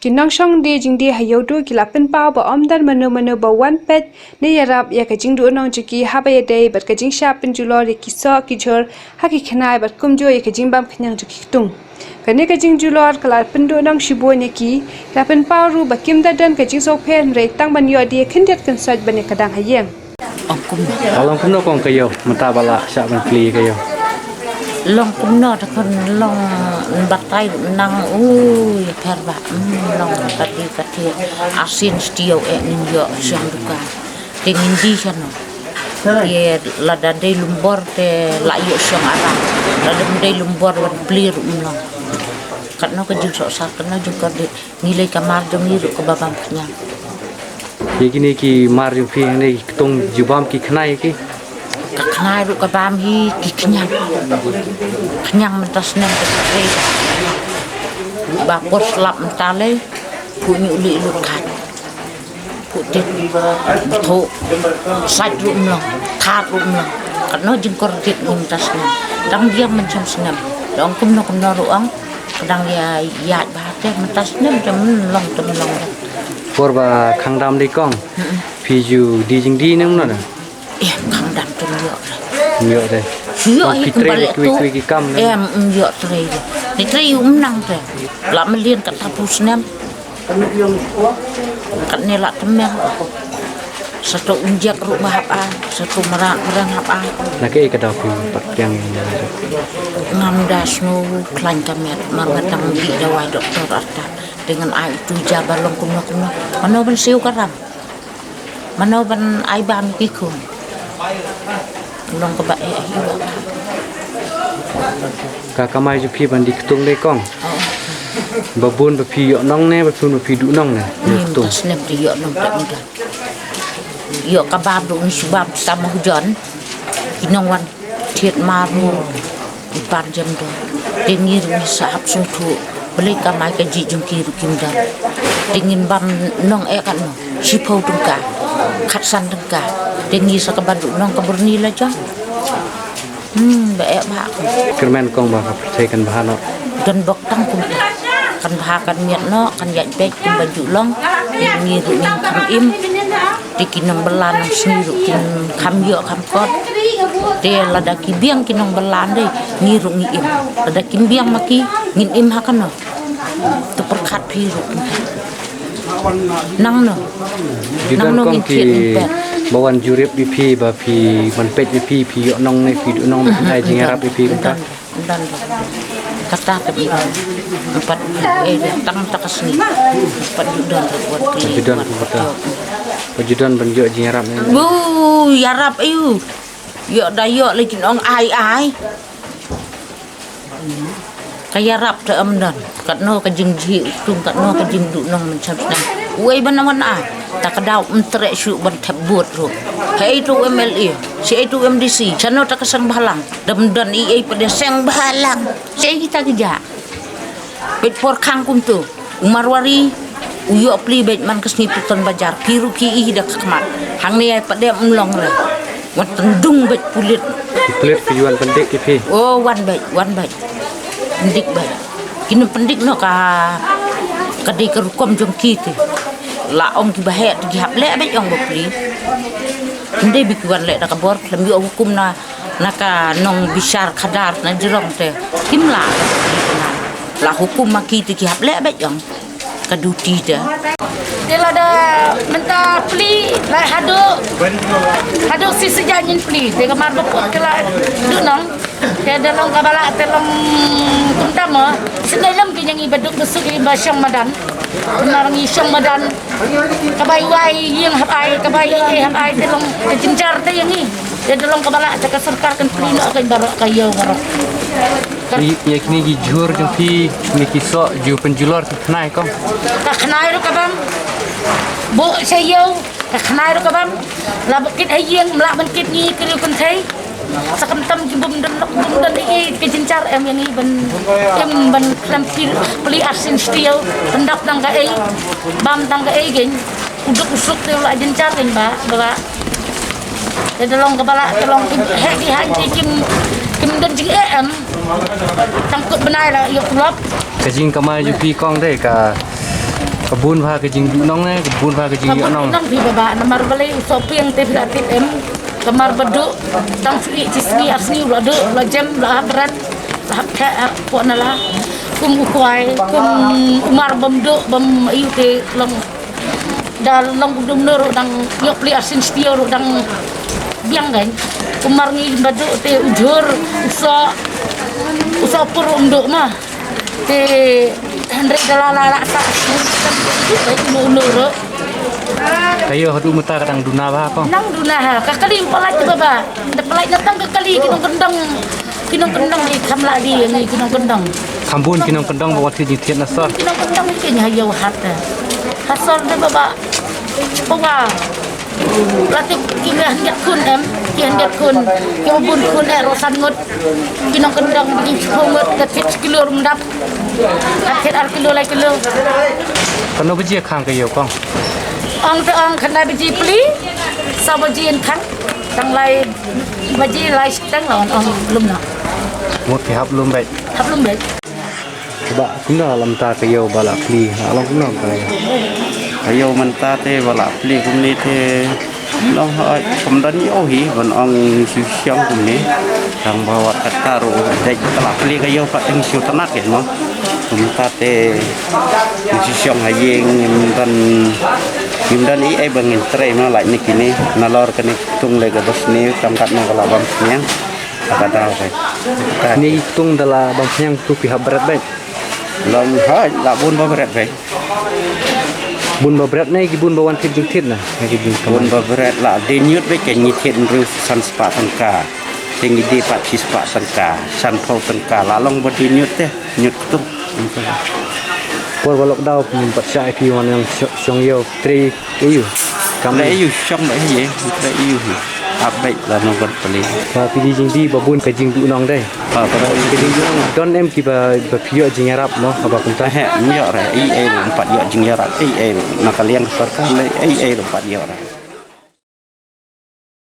Kinang shong de jing de hayo du kila pen pao ba omdan mano ba one pet ne yarap ya ka jing du nong jiki haba ya day bat ka jing sha pen julo de ki so ki chor ha ki khnai bat kum jo ya ka jing bam khnyang jiki tung kane ka jing julo kala pen du nong shibo ne ki la pen pao ru ba kim da dan ka jing so pen re tang ban yo de khindet kan saj ban ka dang hayeng Longkmie no kong kayo mata bala sya ban kli kayo Longkmie no takon long batai nang perba long kati asin stio nin yo syang duka dengan di sana ye lada dei lumbor te la yo syang ara lada dei lumbor wan blir long katno ka jil sok sak katno juga de nilai kamar jong ni ke babam nya ye kini ki mar jung phi ne Ktung jubam ki khnai ki khnai ru ka bam hi ki kenyang mentas nem ke ba pos lap mentale punya uli lu kat putit betul saj rum long that rum long katno jengkor tit mentas nem dang dia macam senam dong kum no ruang kadang ya ya ba te mentas nem jam long tem long korba khangdam de kong phi ju di jing di nang no khangdam tum yo de yo hi kembali kwi ki kam yo Treh ni Treh nang te la melien kat tapus nem kat ne la temel satu unjak rumah apa satu merang apa na ke ka da phi pat yang ngam das no klan kamet mangatang di dawai doktor arta dengan ai tu jabar Longkmie mano ban siu karam mano ban ai bam ki khun long ka ba ka kamai ju phi ban di Ktung le kong babun ba phi yo nong ne ba phun ba phi du nong ne Ktung snap di yo nong tak mudah yo ka bab du ni subab sama hujan kinong wan thiet ma mu pan jam do tengi ru ni sahab sung thu beli kamai ka ji jung ki ru kim dan dingin bam nong kan no sipau tungka khatsan tungka tengi sa ka badu nong ka burni la ja ba ba kermen kong ba ka thai kan ba no dan bok tang kum kan ba kan miet no kan ya pek kum baju long tengi ru ning kam im dikinong belan sendiri kin kam yo kam kot te lada ki biang kinong belan dei ngiru ngim lada kim biang maki ngin im hakan no tu perkat piru nang no kong ki bawan jurip bi phi ba phi man pet bi phi yo nong ne phi du nong dai jing arab bi phi kan dan kata te empat tang takasni empat judan buat judan Pajudan ban yo jing arab ne bu yarap ayu yo dayo lagi nong ai kaya rap te amdan katno ka jing ji tung katno ka jing du nong macam na wei banawan tak kadau Treh Shuh ban Thep buat ro hai tu MLA si itu MDC chano tak kesang balang damdan i pada sang balang si kita kerja bet por khang kum tu umarwari uyo pli bet man kesni puton bajar piru ki i dak kemat hang ni pada mlong re wat tendung bet pulit pijuan pendik ki phi oh one bet pendik bet kini pendik no ka kadi kerukom jong kiti la ong ki bahet ki hap le bet ong bopli inde bikuan le da kabor lembi hukum na naka nong bisar khadar na jerong te kimla la hukum maki ki hap le bet ong kaduti da dia ada minta pli lai hadu si sejanyin pli dia kamar bepot kala dunong dia dalam kabala telong kuntama sendalam ki yang ibaduk besuk iba syang madan narangi syang madan kabai wai yang hapai kabai hapai telong jenjar te yang ni dia dalam kabala tak serkarkan pli nak kai barak kayo barak ya kini gi jur jung phi ni ki so ju penjulor khnai kong tak khnai ro kabam bo sayo tak khnai ro kabam la bukit ayeng melak bangkit ni kiri kun thai sakam tam ki bum dan ni ke jencar em yang ni ban lampir peli asin steel hendak tang ka ai bam tang ka ai gen uduk usuk te la jencar gen ba tolong kepala tolong heki hanci kim dan jing em tangkut benai lah yuk lop kajing kamai ju pi kong dei ka kebun pha ke jing du nong ne kebun pha ke jing yo nong Nong di baba namar balai sopiang te gratis kamar beduk tang sri cisni asni ulah duk ulah jam ulah berat lah ka po na la kum ukwai kum umar bamduk bam ayu te long dal long dum nero dang yok li asin stio dang biang kan kumar ngi beduk te ujur usa pur umduk mah te Hendrik dalala sa nuro kayo hadu muta kadang duna ba ko nang duna ha kakali palai tu baba de palai datang kakali kinong kendang ni kamla di ni kinong kendang kambun kinong kendang bawa ti jitian na sor kinong kendang ni kenya yo hatta hasol de baba bawa latih kira hendak kun hendak kun yo bun kun rosan ngut kinong kendang di kongot ketit kilo mendap ketit ar kilo lai kilo kano beji khang kayo kong ong te ong kena beji peli sama jin kan tang lai beji lai tang lawan ong belum nak mut ki hap lum bai belum baik ba kuna lam ta kayo bala pli along kuna kai kayo man ta te bala pli kum ni te long hai kum dan yo hi ban ong siu siang kum ni tang bawa kata ro dek bala pli kayo pa ting siu tanak ke no kum ta te siu siang ha yeng dan i ai bangin Treh no lại ni kini nalor kani tung le ga bos ni tangkat no kala bam nyang apa dah kai ni tung dala bang yang tu pihak berat bai long hai la bun ba berat bai bun ba berat nei ki bun ba wan thit jing thit na ki jing bun ba berat la de nyut bai ke ni thit ru san spa tangka ting di pat chi spa tangka san phau tangka la long ba di nyut te nyut tu por balok dau pun pat sai pi wan yang song yo 3 ayu kam le yu shong ba ye le yu ap bai la no ba pali pa pi jing di ba bun ka jing du nong dai pa pa ka jing du nong don em ki ba pio jing arab no aba kun ta he nyo ra i e 4 yo jing ya ra i e nakaliang sarkar le i e 4 yo ra